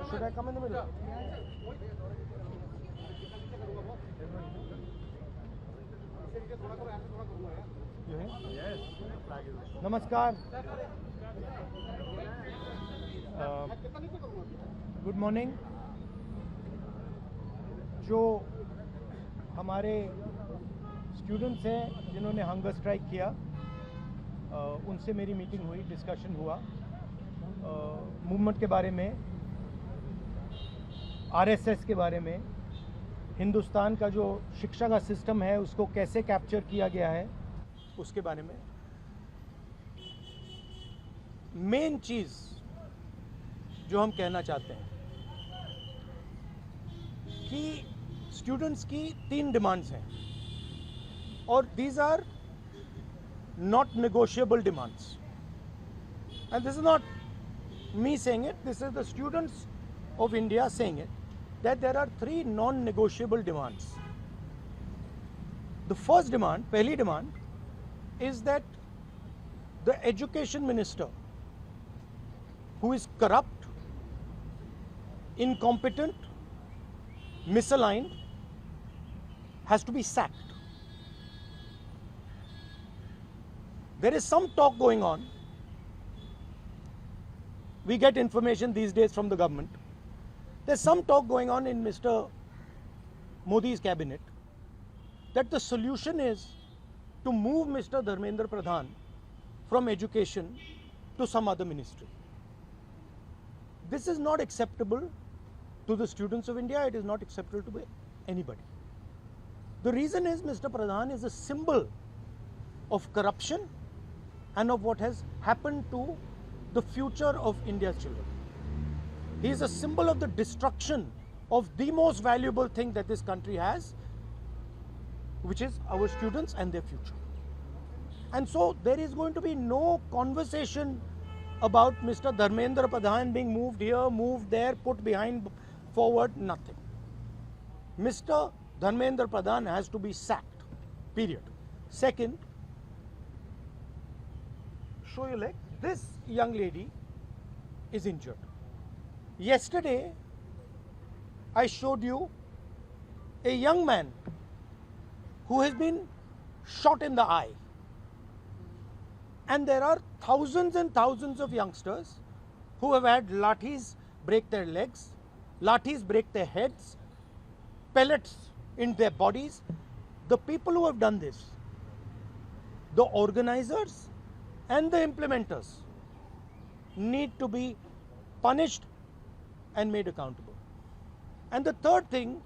Should I come in the middle? नमस्कार, good morning. जो हमारे स्टूडेंट्स हैं जिन्होंने हंगर स्ट्राइक किया, उनसे मेरी मीटिंग हुई, डिस्कशन हुआ मूवमेंट के बारे में, आरएसएस के बारे में, हिंदुस्तान का जो शिक्षा का सिस्टम है उसको कैसे कैप्चर किया गया है उसके बारे में। मेन चीज़ जो हम कहना चाहते हैं कि स्टूडेंट्स की 3 डिमांड्स हैं और these are not negotiable demands, and this is not me saying it, this is the students of India saying it, that there are 3 non-negotiable demands. The first demand, pehli demand, is that the education minister, who is corrupt, incompetent, misaligned, has to be sacked. There is some talk going on. We get information these days from the government. There's some talk going on in Mr. Modi's cabinet that the solution is to move Mr. Dharmendra Pradhan from education to some other ministry. This is not acceptable to the students of India. It is not acceptable to anybody. The reason is Mr. Pradhan is a symbol of corruption and of what has happened to the future of India's children. He is a symbol of the destruction of the most valuable thing that this country has, which is our students and their future. And so there is going to be no conversation about Mr. Dharmendra Pradhan being moved here, moved there, put behind, forward, nothing. Mr. Dharmendra Pradhan has to be sacked, period. Second, show your leg. This young lady is injured. Yesterday, I showed you a young man who has been shot in the eye. And there are thousands and thousands of youngsters who have had lathis break their legs, lathis break their heads, pellets in their bodies. The people who have done this, the organizers and the implementers, need to be punished and made accountable. And the third thing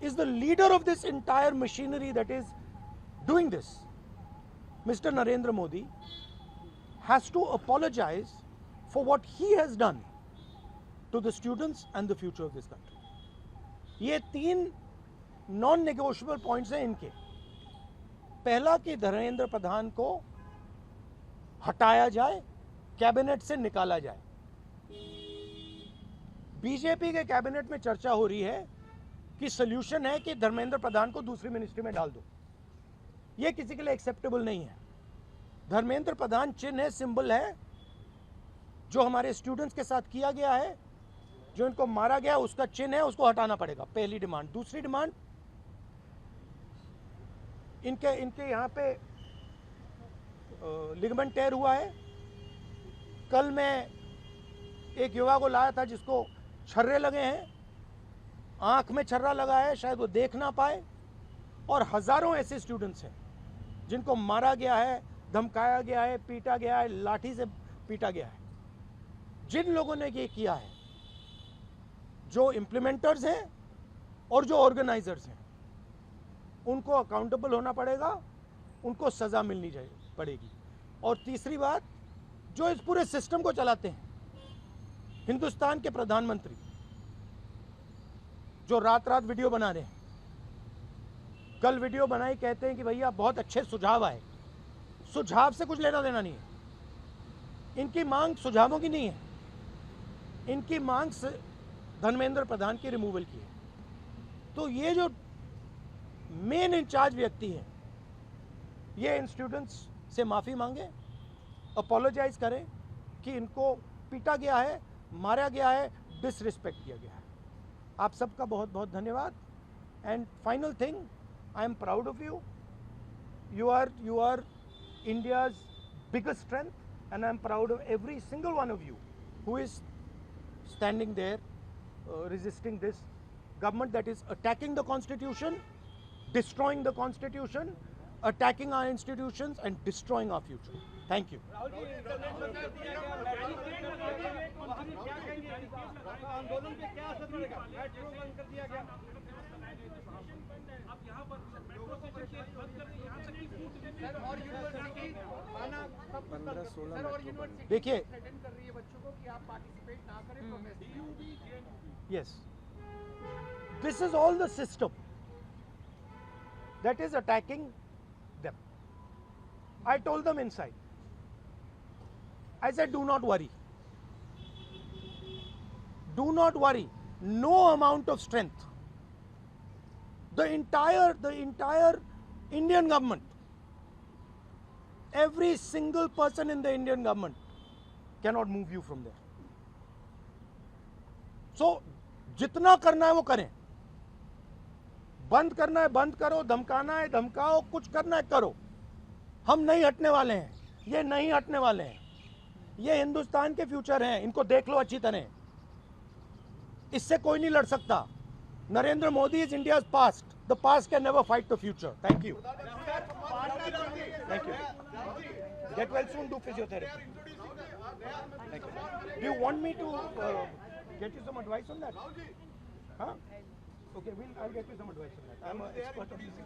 is the leader of this entire machinery that is doing this, Mr. Narendra Modi, has to apologize for what he has done to the students and the future of this country. ये 3 non-negotiable points हैं इनके। पहला कि धर्मेंद्र प्रधान को हटाया जाए, cabinet से निकाला जाए। बीजेपी के कैबिनेट में चर्चा हो रही है कि सॉल्यूशन है कि धर्मेंद्र प्रधान को दूसरी मिनिस्ट्री में डाल दो। यह किसी के लिए एक्सेप्टेबल नहीं है। धर्मेंद्र प्रधान चिन्ह है, सिंबल है, जो हमारे स्टूडेंट्स के साथ किया गया है, जो इनको मारा गया उसका चिन्ह है, उसको हटाना पड़ेगा। पहली डिमांड। दूसरी डिमांड, इनके यहाँ पे लिगामेंट टेयर हुआ है। कल मैं एक युवा को लाया था जिसको छर्रे लगे हैं, आंख में छर्रा लगा है, शायद वो देख ना पाए। और हजारों ऐसे स्टूडेंट्स हैं जिनको मारा गया है, धमकाया गया है, पीटा गया है, लाठी से पीटा गया है। जिन लोगों ने ये किया है, जो इम्प्लीमेंटर्स हैं और जो ऑर्गेनाइजर्स हैं, उनको अकाउंटेबल होना पड़ेगा, उनको सजा मिलनी पड़ेगी। और तीसरी बात, जो इस पूरे सिस्टम को चलाते हैं, हिंदुस्तान के प्रधानमंत्री, जो रात रात वीडियो बना रहे हैं, कल वीडियो बनाई, कहते हैं कि भैया बहुत अच्छे सुझाव आए। सुझाव से कुछ लेना देना नहीं है। इनकी मांग सुझावों की नहीं है, इनकी मांग धर्मेंद्र प्रधान की रिमूवल की है। तो ये जो मेन इंचार्ज व्यक्ति हैं, ये इन स्टूडेंट्स से माफ़ी मांगे, अपोलोजाइज करें कि इनको पीटा गया है, मारा गया है, डिसरिस्पेक्ट किया गया है। आप सबका बहुत बहुत धन्यवाद। And final thing, I am proud of you. You are India's biggest strength, and I'm proud of every single one of you who is standing there resisting this government that is attacking the constitution, destroying the constitution, attacking our institutions and destroying our future. Thank you. आंदोलन पे क्या असर पड़ेगा? Metro बंद कर दिया गया। अब यहाँ पर मेट्रो स्टेशन बंद कर दिया, यहाँ तक कि सर और यूनिवर्सिटी आना सब 15-16 सर और यूनिवर्सिटी देखिए थ्रेटन कर रही है बच्चों को कि आप पार्टिसिपेट ना करें protest. Yes, this is all the system that is attacking them. I told them inside, I said, do not worry. Do not worry. No amount of strength. The entire Indian government, every single person in the Indian government cannot move you from there. So, जितना करना है वो करें। बंद करना है बंद करो, धमकाना है धमकाओ, कुछ करना है करो। हम नहीं हटने वाले हैं, ये नहीं हटने वाले हैं। ये हिंदुस्तान के फ्यूचर हैं, इनको देख लो अच्छी तरह। इससे कोई नहीं लड़ सकता। Narendra Modi is India's past. The past can never fight the future. Thank you. Thank you. Get well soon, do physiotherapy. Do you want me to get you some advice on that? Huh? Okay, I'll get you some advice on that. I'm an expert on this.